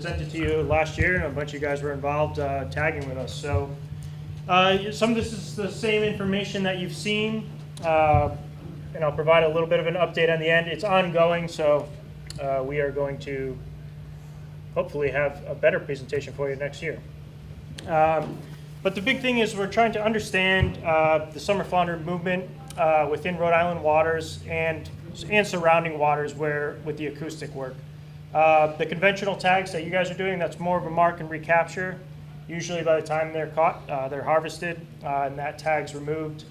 presented to you last year, and a bunch of you guys were involved tagging with us. So some of this is the same information that you've seen, and I'll provide a little bit of an update on the end. It's ongoing, so we are going to hopefully have a better presentation for you next year. But the big thing is we're trying to understand the summer flounder movement within Rhode Island waters and surrounding waters with the acoustic work. The conventional tags that you guys are doing, that's more of a mark and recapture. Usually by the time they're caught, they're harvested and that tag's removed.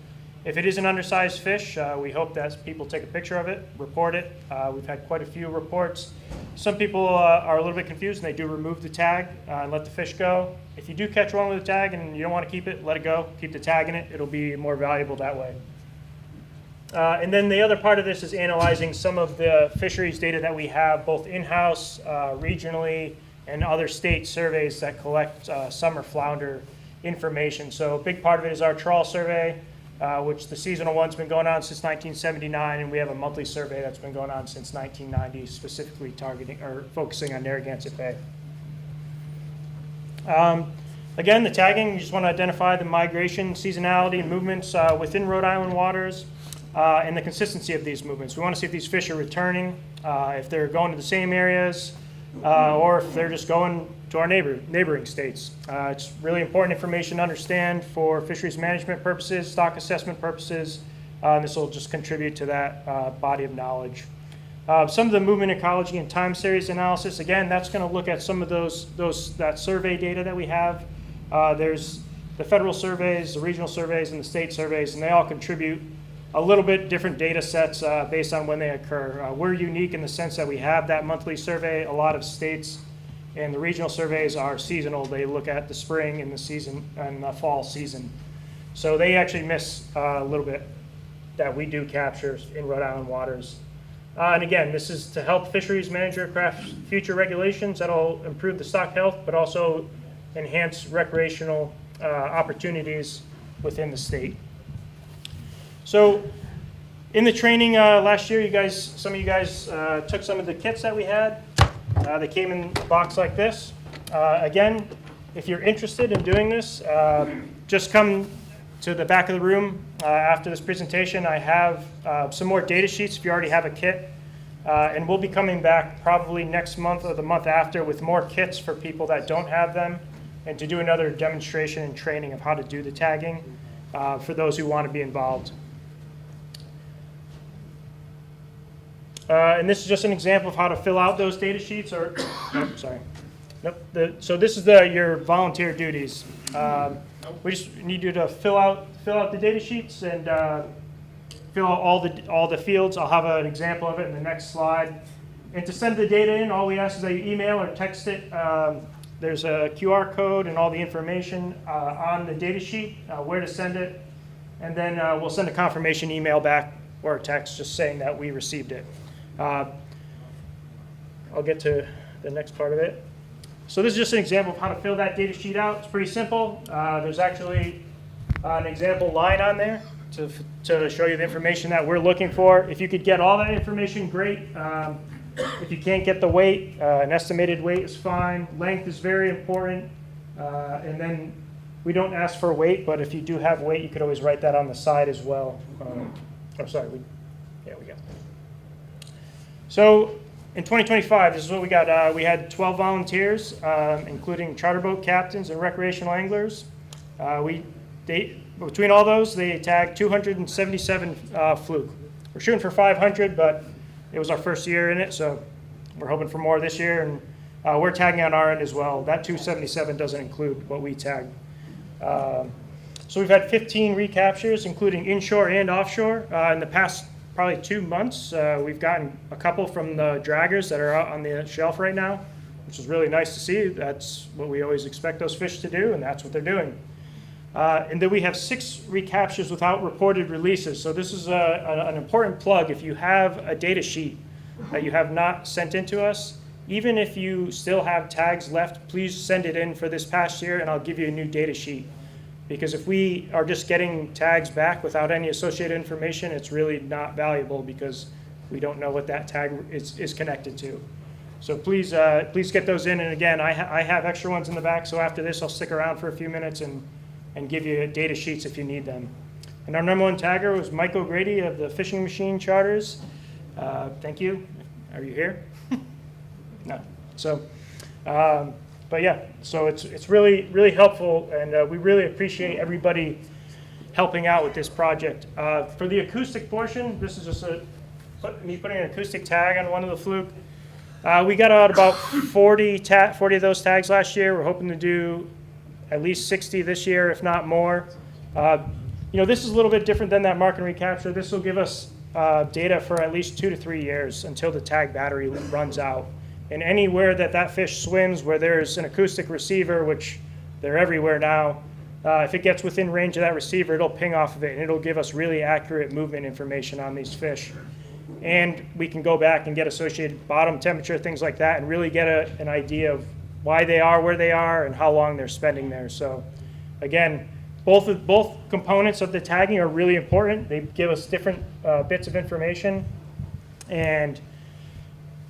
If it is an undersized fish, we hope that people take a picture of it, report it. We've had quite a few reports. Some people are a little bit confused and they do remove the tag and let the fish go. If you do catch one with a tag and you don't want to keep it, let it go. Keep the tag in it. It'll be more valuable that way. And then the other part of this is analyzing some of the fisheries data that we have both in-house, regionally, and other state surveys that collect summer flounder information. So a big part of it is our trawl survey, which the seasonal one's been going on since 1979, and we have a monthly survey that's been going on since 1990, specifically targeting or focusing on Narragansett Bay. Again, the tagging, you just want to identify the migration, seasonality, and movements within Rhode Island waters, and the consistency of these movements. We want to see if these fish are returning, if they're going to the same areas, or if they're just going to our neighboring states. It's really important information to understand for fisheries management purposes, stock assessment purposes, and this will just contribute to that body of knowledge. Some of the movement ecology and time series analysis, again, that's going to look at some of that survey data that we have. There's the federal surveys, the regional surveys, and the state surveys, and they all contribute a little bit different data sets based on when they occur. We're unique in the sense that we have that monthly survey. A lot of states and the regional surveys are seasonal. They look at the spring and the season and the fall season. So they actually miss a little bit that we do capture in Rhode Island waters. And again, this is to help fisheries manager craft future regulations that'll improve the stock health, but also enhance recreational opportunities within the state. So in the training last year, some of you guys took some of the kits that we had. They came in a box like this. Again, if you're interested in doing this, just come to the back of the room after this presentation. I have some more data sheets if you already have a kit. And we'll be coming back probably next month or the month after with more kits for people that don't have them, and to do another demonstration and training of how to do the tagging for those who want to be involved. And this is just an example of how to fill out those data sheets. So this is your volunteer duties. We just need you to fill out the data sheets and fill out all the fields. I'll have an example of it in the next slide. And to send the data in, all we ask is that you email or text it. There's a QR code and all the information on the data sheet, where to send it. And then we'll send a confirmation email back or a text just saying that we received it. I'll get to the next part of it. So this is just an example of how to fill that data sheet out. It's pretty simple. There's actually an example line on there to show you the information that we're looking for. If you could get all that information, great. If you can't get the weight, an estimated weight is fine. Length is very important. And then we don't ask for weight, but if you do have weight, you could always write that on the side as well. I'm sorry, we got that. So in 2025, this is what we got. We had 12 volunteers, including charter boat captains and recreational anglers. Between all those, they tagged 277 fluke. We're shooting for 500, but it was our first year in it, so we're hoping for more this year, and we're tagging on our end as well. That 277 doesn't include what we tagged. So we've had 15 recaptures, including inshore and offshore. In the past probably 2 months, we've gotten a couple from the draggers that are out on the shelf right now, which is really nice to see. That's what we always expect those fish to do, and that's what they're doing. And then we have 6 recaptures without reported releases. So this is an important plug. If you have a data sheet that you have not sent in to us, even if you still have tags left, please send it in for this past year, and I'll give you a new data sheet. Because if we are just getting tags back without any associated information, it's really not valuable because we don't know what that tag is connected to. So please get those in. And again, I have extra ones in the back, so after this I'll stick around for a few minutes and give you data sheets if you need them. And our number one tagger was Mike O'Grady of the Fishing Machine Charters. Thank you. Are you here? No. So, but yeah, so it's really, really helpful, and we really appreciate everybody helping out with this project. For the acoustic portion, this is just me putting an acoustic tag on one of the Fluke. We got out about 40 of those tags last year. We're hoping to do at least 60 this year, if not more. This is a little bit different than that mark and recapture. This will give us data for at least 2 to 3 years until the tag battery runs out. And anywhere that fish swims where there's an acoustic receiver, which they're everywhere now, if it gets within range of that receiver, it'll ping off of it, and it'll give us really accurate movement information on these fish. And we can go back and get associated bottom temperature, things like that, and really get an idea of why they are where they are and how long they're spending there. So again, both components of the tagging are really important. They give us different bits of information. And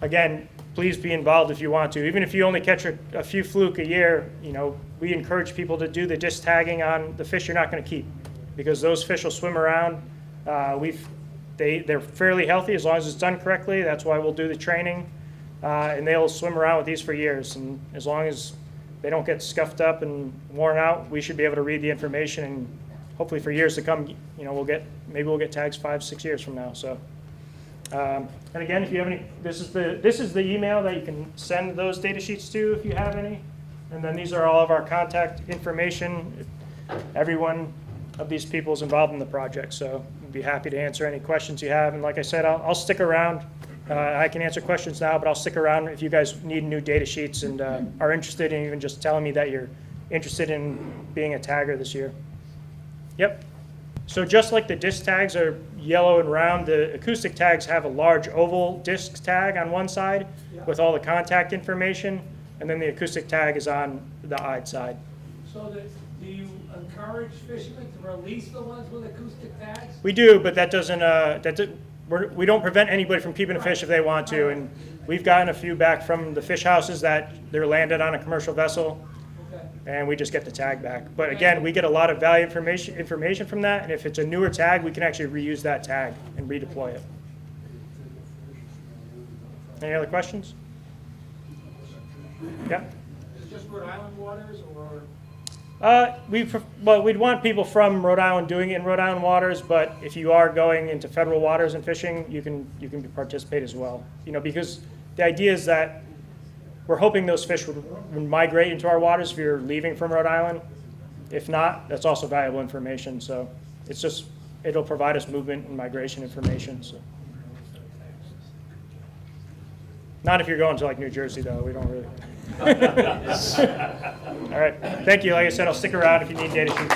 again, please be involved if you want to. Even if you only catch a few fluke a year, we encourage people to do the disc tagging on the fish you're not going to keep, because those fish will swim around. They're fairly healthy as long as it's done correctly. That's why we'll do the training. And they'll swim around with these for years. And as long as they don't get scuffed up and worn out, we should be able to read the information, and hopefully for years to come, we'll get tags 5-6 years from now. So, and again, if you have any, this is the email that you can send those data sheets to if you have any. And then these are all of our contact information. Every one of these people is involved in the project, so we'd be happy to answer any questions you have. And like I said, I'll stick around. I can answer questions now, but I'll stick around if you guys need new data sheets and are interested in even just telling me that you're interested in being a tagger this year. Yep. So just like the disc tags are yellow and round, the acoustic tags have a large oval disc tag on one side with all the contact information, and then the acoustic tag is on the eyed side. So do you encourage fishermen to release the ones with acoustic tags? We do, but that doesn't, we don't prevent anybody from keeping a fish if they want to, and we've gotten a few back from the fish houses that they're landed on a commercial vessel, and we just get the tag back. But again, we get a lot of value information from that, and if it's a newer tag, we can actually reuse that tag and redeploy it. Any other questions? Yeah? Is it just Rhode Island waters, or? We'd want people from Rhode Island doing it in Rhode Island waters, but if you are going into federal waters and fishing, you can participate as well. Because the idea is that we're hoping those fish would migrate into our waters if you're leaving from Rhode Island. If not, that's also valuable information. So it'll provide us movement and migration information. So. Not if you're going to like New Jersey, though. We don't really. All right. Thank you. Like I said, I'll stick around if you need data sheets.